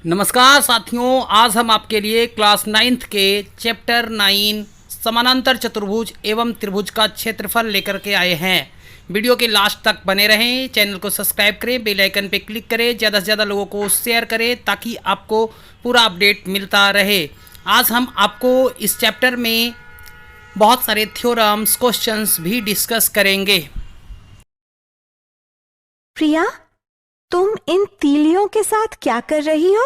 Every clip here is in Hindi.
नमस्कार साथियों, आज हम आपके लिए क्लास 9th के चैप्टर 9 समानांतर चतुर्भुज एवं त्रिभुज का क्षेत्रफल लेकर के आए हैं। वीडियो के लास्ट तक बने रहें, चैनल को सब्सक्राइब करें, बेल आइकन पे क्लिक करें, ज़्यादा से ज़्यादा लोगों को शेयर करें ताकि आपको पूरा अपडेट मिलता रहे। आज हम आपको इस चैप्टर में बहुत सारे थ्योरम्स, क्वेश्चंस भी डिस्कस करेंगे। प्रिया, तुम इन तीलियों के साथ क्या कर रही हो?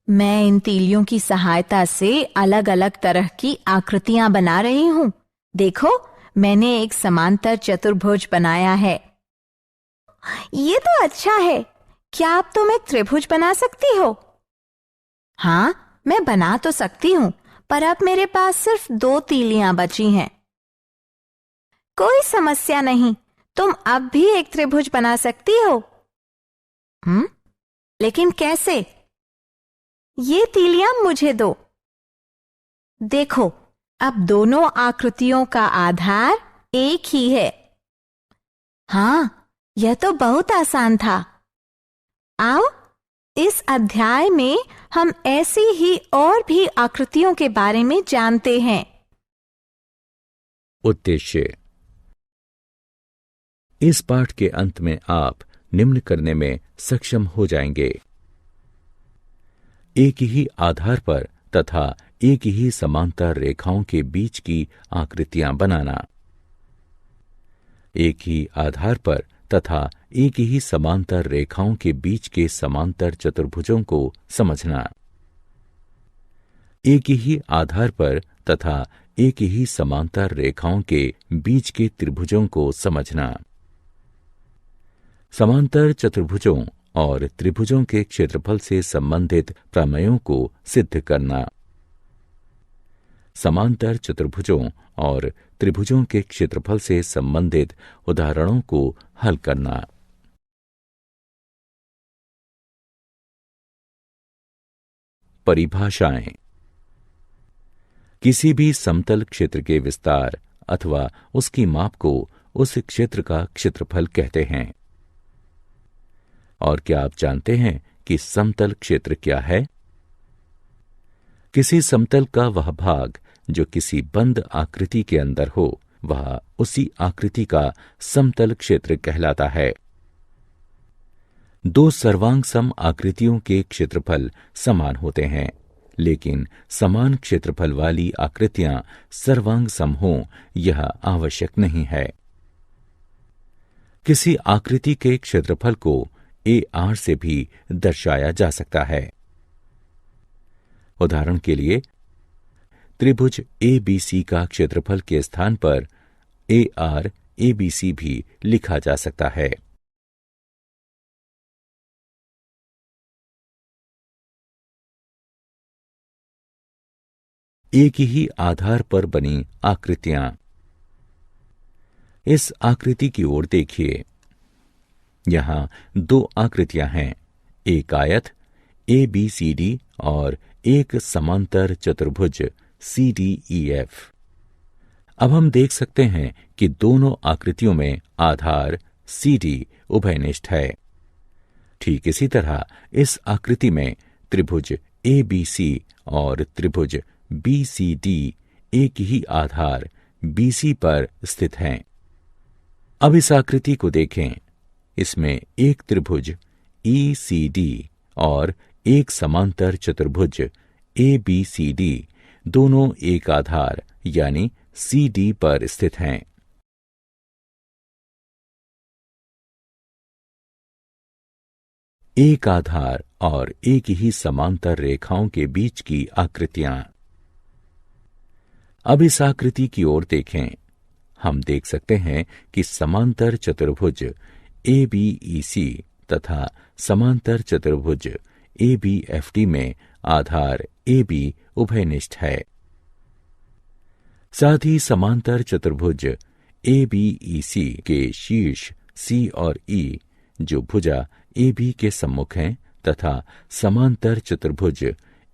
मैं इन तीलियों की सहायता से अलग अलग तरह की आकृतियां बना रही हूँ। देखो, मैंने एक समांतर चतुर्भुज बनाया है। ये तो अच्छा है। क्या अब तुम एक त्रिभुज बना सकती हो? हाँ, मैं बना तो सकती हूँ, पर अब मेरे पास सिर्फ 2 तीलियां बची हैं। कोई समस्या नहीं, तुम अब भी एक त्रिभुज बना सकती हो। लेकिन कैसे? ये तीलियां मुझे दो। देखो, अब दोनों आकृतियों का आधार एक ही है। हाँ, यह तो बहुत आसान था। आओ, इस अध्याय में हम ऐसी ही और भी आकृतियों के बारे में जानते हैं। उद्देश्य। इस पाठ के अंत में आप निम्न करने में सक्षम हो जाएंगे। एक ही आधार पर तथा एक ही समांतर रेखाओं के बीच की आकृतियां बनाना। एक ही आधार पर तथा एक ही समांतर रेखाओं के बीच के समांतर चतुर्भुजों को समझना। एक ही आधार पर तथा एक ही समांतर रेखाओं के बीच के त्रिभुजों को समझना। समांतर चतुर्भुजों और त्रिभुजों के क्षेत्रफल से संबंधित प्रमेयों को सिद्ध करना। समांतर चतुर्भुजों और त्रिभुजों के क्षेत्रफल से संबंधित उदाहरणों को हल करना। परिभाषाएं। किसी भी समतल क्षेत्र के विस्तार अथवा उसकी माप को उस क्षेत्र का क्षेत्रफल कहते हैं। और क्या आप जानते हैं कि समतल क्षेत्र क्या है? किसी समतल का वह भाग जो किसी बंद आकृति के अंदर हो, वह उसी आकृति का समतल क्षेत्र कहलाता है। 2 सर्वांग सम आकृतियों के क्षेत्रफल समान होते हैं, लेकिन समान क्षेत्रफल वाली आकृतियां सर्वांग सम हों, यह आवश्यक नहीं है। किसी आकृति के क्षेत्रफल को AR से भी दर्शाया जा सकता है। उदाहरण के लिए, त्रिभुज ABC का क्षेत्रफल के स्थान पर AR ABC भी लिखा जा सकता है। एक ही आधार पर बनी आकृतियां। इस आकृति की ओर देखिए। यहां 2 आकृतियां हैं, एक आयत ABCD और एक समांतर चतुर्भुज CDEF। अब हम देख सकते हैं कि दोनों आकृतियों में आधार CD उभयनिष्ठ है। ठीक इसी तरह इस आकृति में त्रिभुज ABC और त्रिभुज BCD एक ही आधार BC पर स्थित हैं। अब इस आकृति को देखें। इसमें एक त्रिभुज ECD और एक समांतर चतुर्भुज ABCD दोनों एक आधार यानी CD पर स्थित हैं। एक आधार और एक ही समांतर रेखाओं के बीच की आकृतियां। अब इस आकृति की ओर देखें। हम देख सकते हैं कि समांतर चतुर्भुज ABEC तथा समांतर चतुर्भुज ABFD में आधार AB उभयनिष्ठ है। साथ ही समांतर चतुर्भुज ABEC के शीर्ष C और E जो भुजा AB के सम्मुख हैं तथा समांतर चतुर्भुज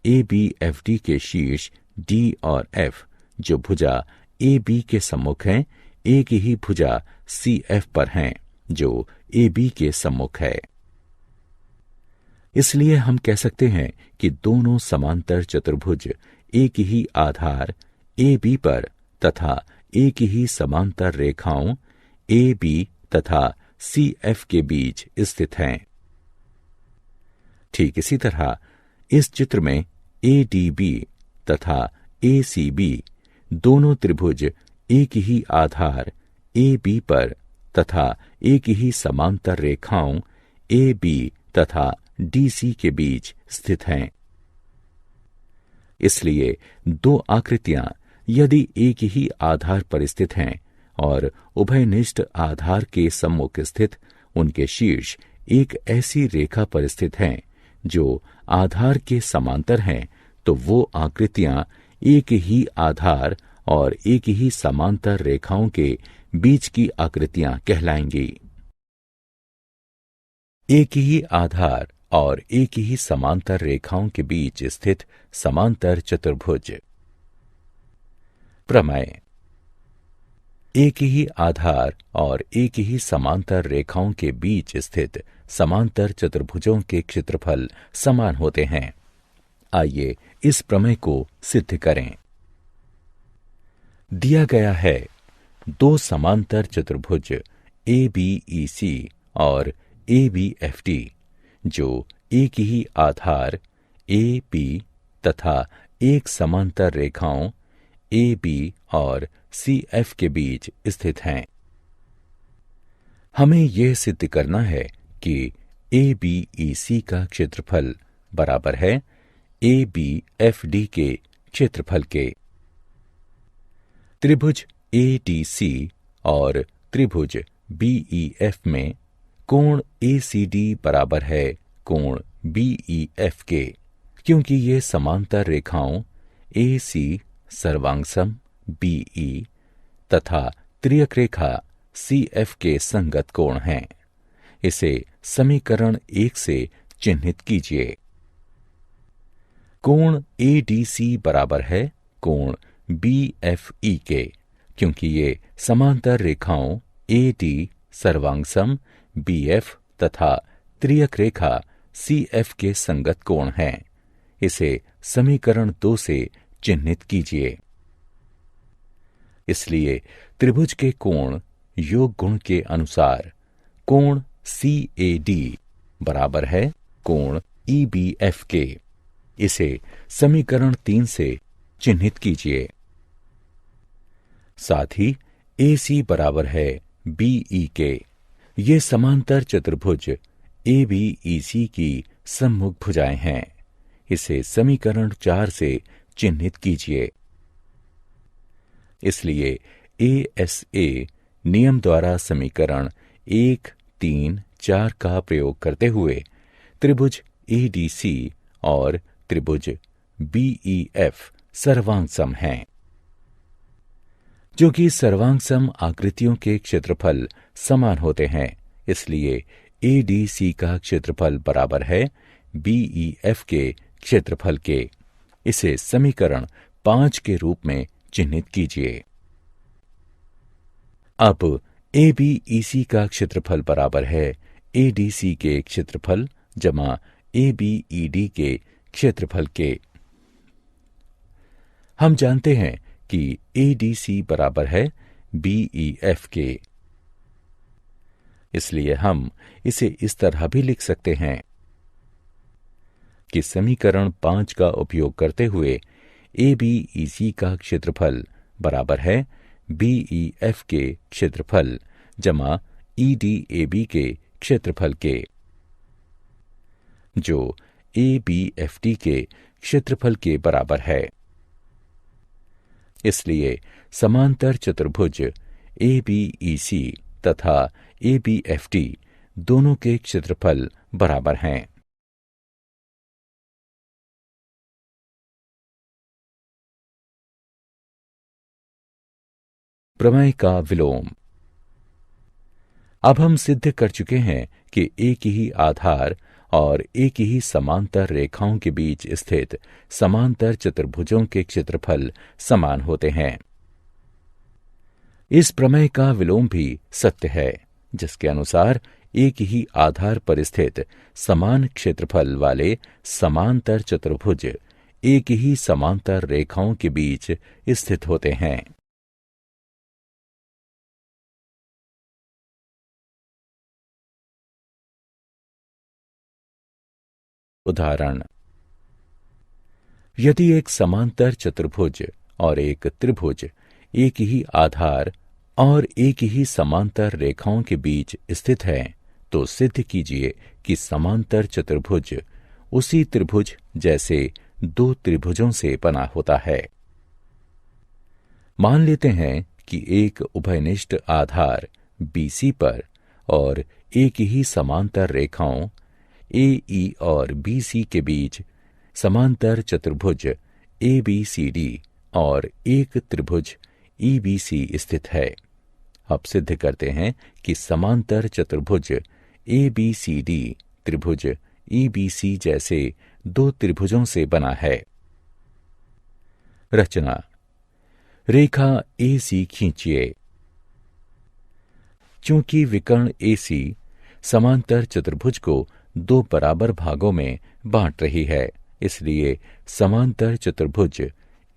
ABFD के शीर्ष D और F जो भुजा AB के सम्मुख हैं, एक ही भुजा CF पर हैं जो AB के सम्मुख है। इसलिए हम कह सकते हैं कि दोनों समांतर चतुर्भुज एक ही आधार ए बी पर तथा एक ही समांतर रेखाओं ए बी तथा सी एफ के बीच स्थित हैं। ठीक इसी तरह इस चित्र में ए डी बी तथा ए सी बी दोनों त्रिभुज एक ही आधार ए बी पर तथा एक ही समांतर रेखाओं ए बी तथा डी सी के बीच स्थित हैं। इसलिए दो आकृतियां यदि एक ही आधार पर स्थित हैं और उभयनिष्ठ आधार के सम्मुख स्थित उनके शीर्ष एक ऐसी रेखा पर स्थित हैं जो आधार के समांतर हैं, तो वो आकृतियां एक ही आधार और एक ही समांतर रेखाओं के बीच की आकृतियां कहलाएंगी। एक ही आधार और एक ही समांतर रेखाओं के बीच स्थित समांतर चतुर्भुज। प्रमेय। एक ही आधार और एक ही समांतर रेखाओं के बीच स्थित समांतर चतुर्भुजों के क्षेत्रफल समान होते हैं। आइए इस प्रमेय को सिद्ध करें। दिया गया है दो समांतर चतुर्भुज ए बी ई सी और ए बी एफ टी जो एक ही आधार ए बी तथा एक समांतर रेखाओं ए बी और सी एफ के बीच स्थित हैं। हमें यह सिद्ध करना है कि ए बी ई सी का क्षेत्रफल बराबर है ए बी एफ डी के क्षेत्रफल के। त्रिभुज ए डी सी और त्रिभुज बी ई एफ में कोण ए सी डी बराबर है कोण बी ई एफ के, क्योंकि ये समांतर रेखाओं ए सी सर्वांगसम बी ई तथा त्रियक रेखा सी एफ के संगत कोण हैं। इसे समीकरण 1 से चिन्हित कीजिए। कोण ए डी सी बराबर है कोण बी एफ ई के, क्योंकि ये समांतर रेखाओं ए डी सर्वांगसम बी एफ तथा त्रियक रेखा सी एफ के संगत कोण हैं। इसे समीकरण 2 से चिन्हित कीजिए। इसलिए त्रिभुज के कोण योग गुण के अनुसार कोण सी ए डी बराबर है कोण ई बी एफ के। इसे समीकरण 3 से चिन्हित कीजिए। साथ ही ए सी बराबर है बी ई के। ये समांतर चतुर्भुज ए बी ई सी की सम्मुख भुजाएं हैं। इसे समीकरण 4 से चिन्हित कीजिए। इसलिए ए एस ए नियम द्वारा समीकरण 1, 3, 4 का प्रयोग करते हुए त्रिभुज ए डी सी और त्रिभुज बी ई एफ सर्वांगसम हैं, जो कि सर्वांगसम आकृतियों के क्षेत्रफल समान होते हैं। इसलिए ए डी सी का क्षेत्रफल बराबर है बी ई एफ के क्षेत्रफल के। इसे समीकरण 5 के रूप में चिन्हित कीजिए। अब ए बी ई सी का क्षेत्रफल बराबर है ए डी सी के क्षेत्रफल जमा ए बी ई डी के क्षेत्रफल के। हम जानते हैं कि ए डी सी बराबर है बी ई एफ के। इसलिए हम इसे इस तरह भी लिख सकते हैं कि समीकरण 5 का उपयोग करते हुए ए बी ई सी का क्षेत्रफल बराबर है बी ई एफ के क्षेत्रफल जमा ई डी ए बी के क्षेत्रफल के, जो ए बी एफ टी के क्षेत्रफल के बराबर है। इसलिए समांतर चतुर्भुज ए बी ई सी तथा ए बी एफ टी दोनों के क्षेत्रफल बराबर हैं। प्रमेय का विलोम। अब हम सिद्ध कर चुके हैं कि एक ही आधार और एक ही समांतर रेखाओं के बीच स्थित समांतर चतुर्भुजों के क्षेत्रफल समान होते हैं। इस प्रमेय का विलोम भी सत्य है, जिसके अनुसार एक ही आधार पर स्थित समान क्षेत्रफल वाले समांतर चतुर्भुज एक ही समांतर रेखाओं के बीच स्थित होते हैं। उदाहरण, यदि एक समांतर चतुर्भुज और एक त्रिभुज एक ही आधार और एक ही समांतर रेखाओं के बीच स्थित है, तो सिद्ध कीजिए कि समांतर चतुर्भुज उसी त्रिभुज जैसे दो त्रिभुजों से बना होता है। मान लेते हैं कि एक उभयनिष्ठ आधार BC पर और एक ही समांतर रेखाओं AE और BC के बीच समांतर चतुर्भुज ABCD और एक त्रिभुज EBC स्थित है। अब सिद्ध करते हैं कि समांतर चतुर्भुज ABCD त्रिभुज EBC जैसे दो त्रिभुजों से बना है। रचना, रेखा AC खींचिए। चूंकि विकर्ण AC समांतर चतुर्भुज को दो बराबर भागों में बांट रही है, इसलिए समांतर चतुर्भुज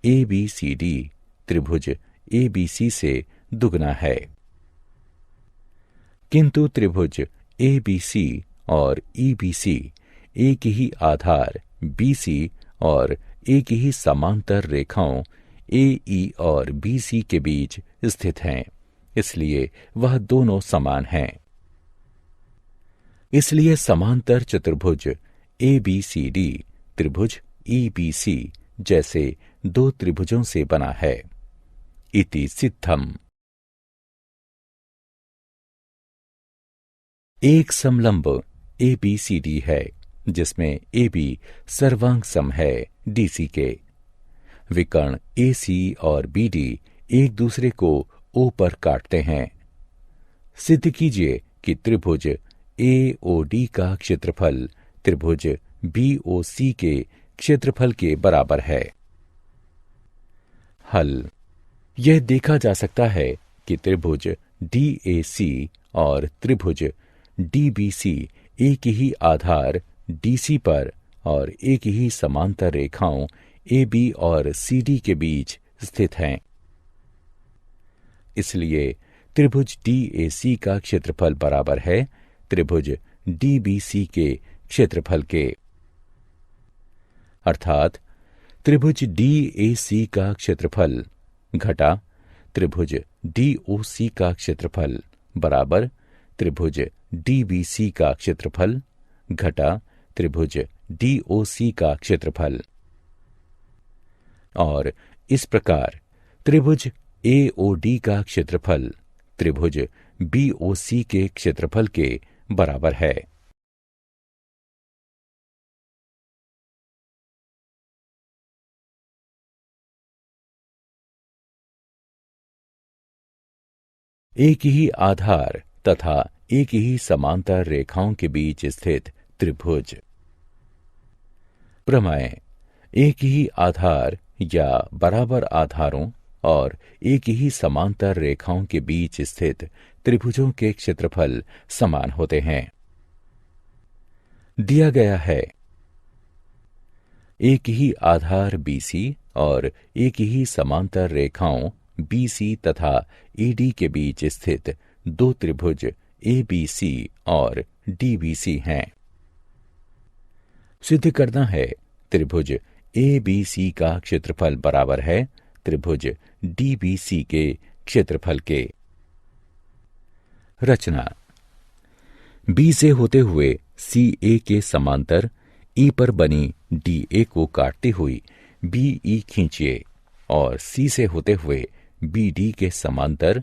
ABCD त्रिभुज ABC से दुगना है। किंतु त्रिभुज ABC और EBC एक ही आधार BC और एक ही समांतर रेखाओं AE और BC के बीच स्थित हैं, इसलिए वह दोनों समान हैं। इसलिए समांतर चतुर्भुज ABCD त्रिभुज EBC जैसे दो त्रिभुजों से बना है। इति सिद्धम। एक समलंब ABCD है, जिसमें AB सर्वांग सम है DC के। विकर्ण AC और BD एक दूसरे को O पर काटते हैं। सिद्ध कीजिए कि त्रिभुज AOD का क्षेत्रफल त्रिभुज BOC के क्षेत्रफल के बराबर है। हल, यह देखा जा सकता है कि त्रिभुज DAC और त्रिभुज DBC एक ही आधार DC पर और एक ही समांतर रेखाओं AB और CD के बीच स्थित हैं। इसलिए त्रिभुज DAC का क्षेत्रफल बराबर है त्रिभुज DBC के क्षेत्रफल के। अर्थात त्रिभुज DAC का क्षेत्रफल घटा त्रिभुज DOC का क्षेत्रफल बराबर त्रिभुज DBC का क्षेत्रफल घटा त्रिभुज DOC का क्षेत्रफल। और इस प्रकार त्रिभुज AOD का क्षेत्रफल त्रिभुज BOC के क्षेत्रफल के बराबर है। एक ही आधार तथा एक ही समांतर रेखाओं के बीच स्थित त्रिभुज। प्रमेय, एक ही आधार या बराबर आधारों और एक ही समांतर रेखाओं के बीच स्थित त्रिभुजों के क्षेत्रफल समान होते हैं। दिया गया है एक ही आधार BC और एक ही समांतर रेखाओं BC तथा AD के बीच स्थित दो त्रिभुज ABC और DBC हैं। सिद्ध करना है त्रिभुज ABC का क्षेत्रफल बराबर है त्रिभुज DBC के क्षेत्रफल के। रचना, B से होते हुए CA के समांतर E पर बनी DA को काटती हुई BE खींचिए और C से होते हुए BD के समांतर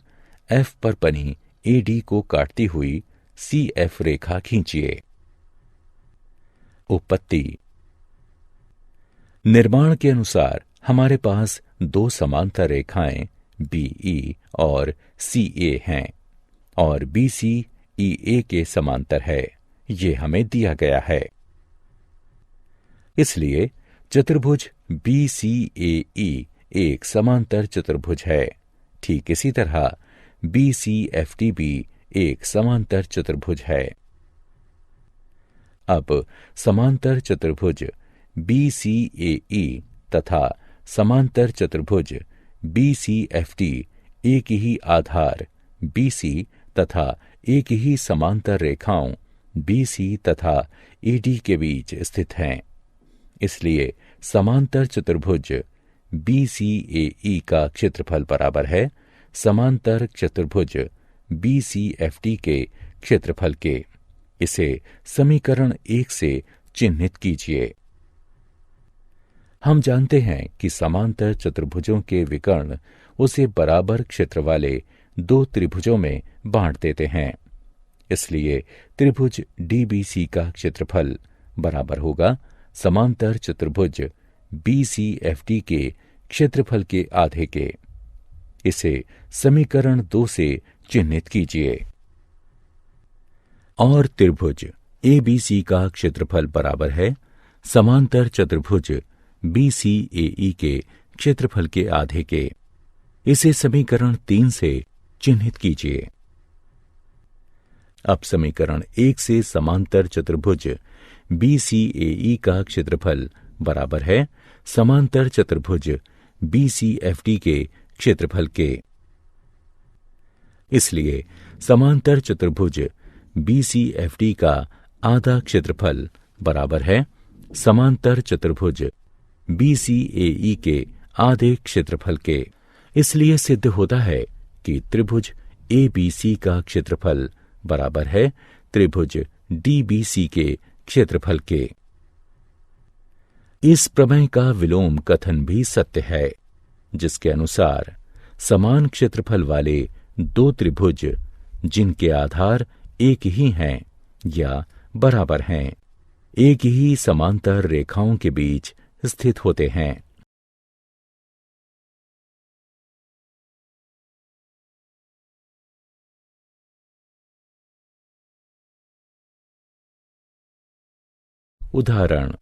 F पर बनी AD को काटती हुई CF रेखा खींचिए। उत्पत्ति, निर्माण के अनुसार हमारे पास दो समांतर रेखाएं BE और CA हैं और BC EA के समांतर है, ये हमें दिया गया है। इसलिए चतुर्भुज BCAE एक समांतर चतुर्भुज है। ठीक इसी तरह BCFD भी एक समांतर चतुर्भुज है। अब समांतर चतुर्भुज BCAE तथा समांतर चतुर्भुज BCFD एक ही आधार BC तथा एक ही समांतर रेखाओं BC तथा AD के बीच स्थित हैं। इसलिए समांतर चतुर्भुज BCAE का क्षेत्रफल बराबर है समांतर चतुर्भुज BCFD के क्षेत्रफल के। इसे समीकरण 1 से चिन्हित कीजिए। हम जानते हैं कि समांतर चतुर्भुजों के विकर्ण उसे बराबर क्षेत्र वाले दो त्रिभुजों में बांट देते हैं। इसलिए त्रिभुज DBC का क्षेत्रफल बराबर होगा समांतर चतुर्भुज BCFD के क्षेत्रफल के आधे के। इसे समीकरण 2 से चिन्हित कीजिए। और त्रिभुज ABC का क्षेत्रफल बराबर है समांतर चतुर्भुज BCAE के क्षेत्रफल के आधे के। इसे समीकरण 3 से चिन्हित कीजिए। अब समीकरण 1 से समांतर चतुर्भुज BCAE का क्षेत्रफल बराबर है समांतर चतुर्भुज BCFD के क्षेत्रफल के। इसलिए समांतर चतुर्भुज BCFD का आधा क्षेत्रफल बराबर है समांतर चतुर्भुज BCAE के आधे क्षेत्रफल के। इसलिए सिद्ध होता है कि त्रिभुज ABC का क्षेत्रफल बराबर है त्रिभुज DBC के क्षेत्रफल के। इस प्रमेय का विलोम कथन भी सत्य है, जिसके अनुसार समान क्षेत्रफल वाले दो त्रिभुज जिनके आधार एक ही हैं या बराबर हैं, एक ही समांतर रेखाओं के बीच स्थित होते हैं। उदाहरण,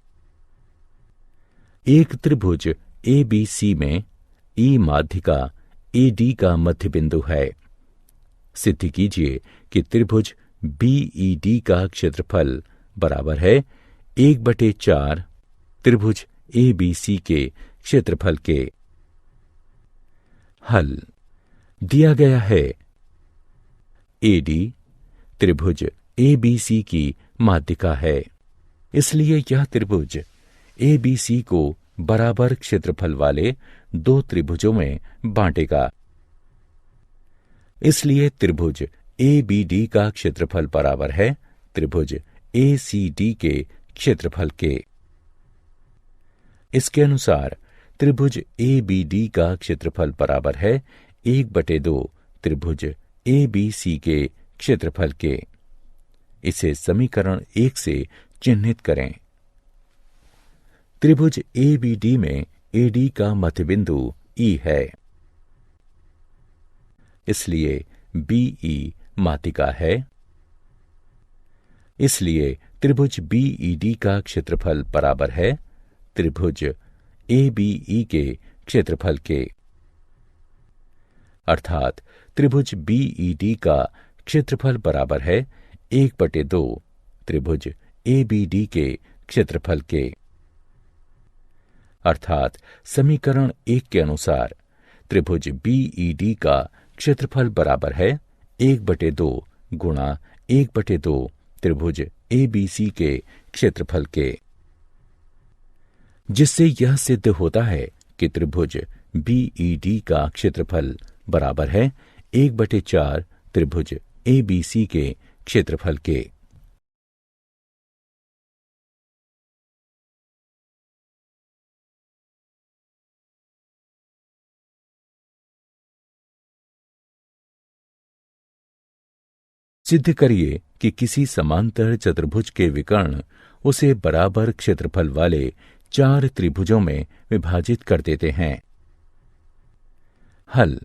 एक त्रिभुज ABC में E माध्यिका AD का मध्य बिंदु है। सिद्ध कीजिए कि त्रिभुज BED का क्षेत्रफल बराबर है 1/4 त्रिभुज ABC के क्षेत्रफल के। हल दिया गया है AD त्रिभुज ABC की माध्यिका है, इसलिए यह त्रिभुज ABC को बराबर क्षेत्रफल वाले दो त्रिभुजों में बांटेगा। इसलिए त्रिभुज ABD का क्षेत्रफल बराबर है त्रिभुज ACD के क्षेत्रफल के। इसके अनुसार त्रिभुज ABD का क्षेत्रफल बराबर है 1/2 त्रिभुज ABC के क्षेत्रफल के। इसे समीकरण 1 से चिन्हित करें। त्रिभुज ABD में AD का मध्य बिंदु E है, इसलिए BE माध्यिका है। इसलिए त्रिभुज BED का क्षेत्रफल बराबर है त्रिभुज ABE के क्षेत्रफल के। अर्थात त्रिभुज BED का क्षेत्रफल बराबर है 1/2 त्रिभुज ABD के क्षेत्रफल के। अर्थात समीकरण 1 के अनुसार त्रिभुज BED का क्षेत्रफल बराबर है 1/2 गुणा 1/2 त्रिभुज ABC के क्षेत्रफल के, जिससे यह सिद्ध होता है कि त्रिभुज BED का क्षेत्रफल बराबर है 1/4 त्रिभुज ABC के क्षेत्रफल के। सिद्ध करिए कि किसी समांतर चतुर्भुज के विकर्ण उसे बराबर क्षेत्रफल वाले 4 त्रिभुजों में विभाजित कर देते हैं। हल।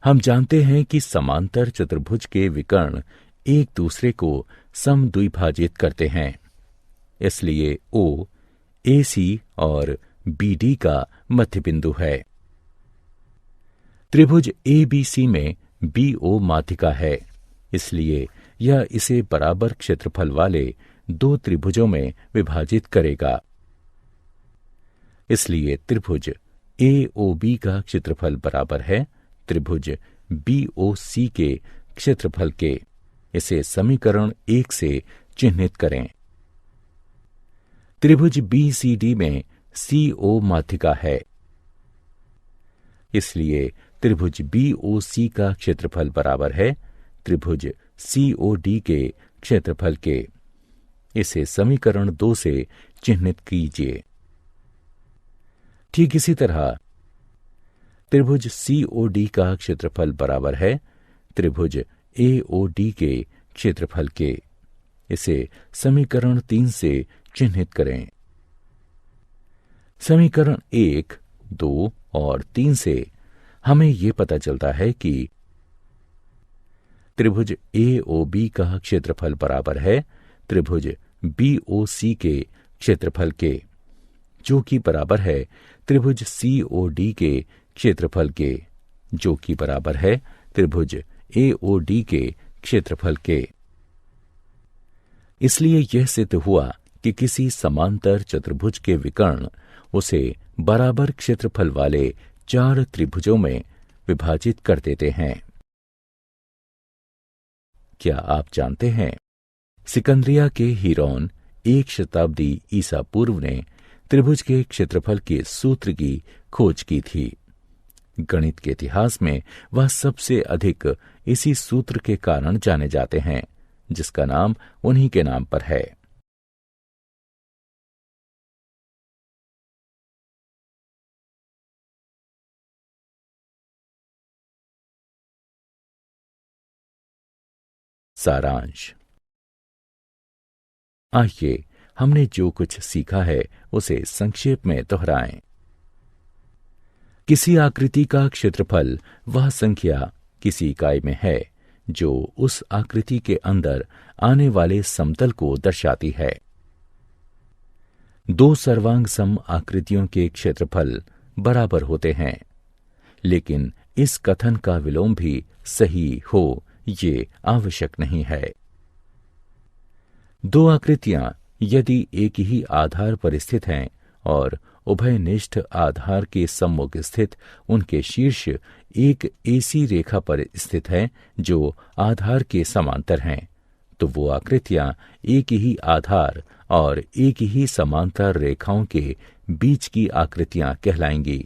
हम जानते हैं कि समांतर चतुर्भुज के विकर्ण एक दूसरे को समद्विभाजित करते हैं। इसलिए O, AC और BD का मध्य बिंदु है। त्रिभुज ABC में BO माध्यिका है, इसलिए यह इसे बराबर क्षेत्रफल वाले दो त्रिभुजों में विभाजित करेगा। इसलिए त्रिभुज AOB का क्षेत्रफल बराबर है त्रिभुज BOC के क्षेत्रफल के। इसे समीकरण 1 से चिह्नित करें। त्रिभुज BCD में CO माध्यिका है, इसलिए त्रिभुज BOC का क्षेत्रफल बराबर है त्रिभुज COD के क्षेत्रफल के। इसे समीकरण 2 से चिह्नित कीजिए। ठीक इसी तरह त्रिभुज COD का क्षेत्रफल बराबर है त्रिभुज AOD के क्षेत्रफल के। इसे समीकरण 3 से चिह्नित करें। समीकरण 1, 2 और 3 से हमें यह पता चलता है कि त्रिभुज AOB का क्षेत्रफल बराबर है त्रिभुज BOC के क्षेत्रफल के, जो कि बराबर है त्रिभुज COD के क्षेत्रफल के, जो कि बराबर है त्रिभुज AOD के क्षेत्रफल के। इसलिए यह सिद्ध हुआ कि किसी समांतर चतुर्भुज के विकर्ण उसे बराबर क्षेत्रफल वाले 4 त्रिभुजों में विभाजित कर देते हैं। क्या आप जानते हैं, सिकंदरिया के हीरोन 1 शताब्दी ईसा पूर्व ने त्रिभुज के क्षेत्रफल के सूत्र की खोज की थी। गणित के इतिहास में वह सबसे अधिक इसी सूत्र के कारण जाने जाते हैं, जिसका नाम उन्हीं के नाम पर है। सारांश। आइए हमने जो कुछ सीखा है उसे संक्षेप में दोहराएं। किसी आकृति का क्षेत्रफल वह संख्या किसी इकाई में है जो उस आकृति के अंदर आने वाले समतल को दर्शाती है। दो सर्वांग सम आकृतियों के क्षेत्रफल बराबर होते हैं, लेकिन इस कथन का विलोम भी सही हो ये आवश्यक नहीं है। दो आकृतियां यदि एक ही आधार पर स्थित हैं और उभयनिष्ठ आधार के सम्मुख स्थित उनके शीर्ष एक ऐसी रेखा पर स्थित है जो आधार के समांतर हैं, तो वो आकृतियां एक ही आधार और एक ही समांतर रेखाओं के बीच की आकृतियां कहलाएंगी।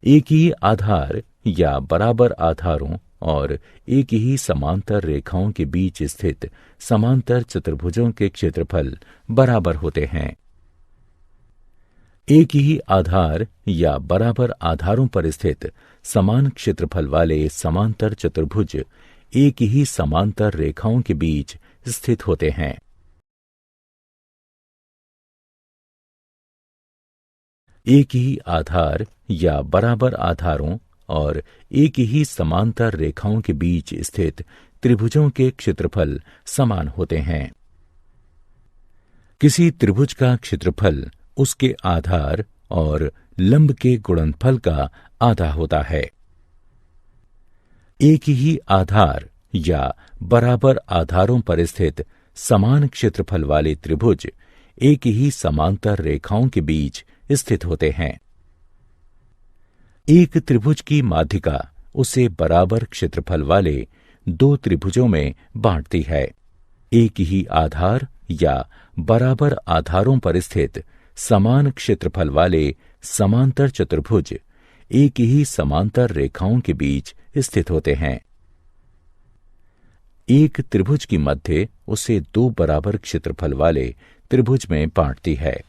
एक ही आधार या बराबर आधारों और एक ही समांतर रेखाओं के बीच स्थित समांतर चतुर्भुजों के क्षेत्रफल बराबर होते हैं। एक ही आधार या बराबर आधारों पर स्थित समान क्षेत्रफल वाले समांतर चतुर्भुज एक ही समांतर रेखाओं के बीच स्थित होते हैं। एक ही आधार या बराबर आधारों और एक ही समांतर रेखाओं के बीच स्थित त्रिभुजों के क्षेत्रफल समान होते हैं। किसी त्रिभुज का क्षेत्रफल उसके आधार और लंब के गुणनफल का आधा होता है। एक ही आधार या बराबर आधारों पर स्थित समान क्षेत्रफल वाले त्रिभुज एक ही समांतर रेखाओं के बीच स्थित होते हैं। एक त्रिभुज की माध्यिका उसे बराबर क्षेत्रफल वाले दो त्रिभुजों में बांटती है। एक ही आधार या बराबर आधारों पर स्थित समान क्षेत्रफल वाले समांतर चतुर्भुज एक ही समांतर रेखाओं के बीच स्थित होते हैं। एक त्रिभुज की मध्य उसे दो बराबर क्षेत्रफल वाले त्रिभुज में बांटती है।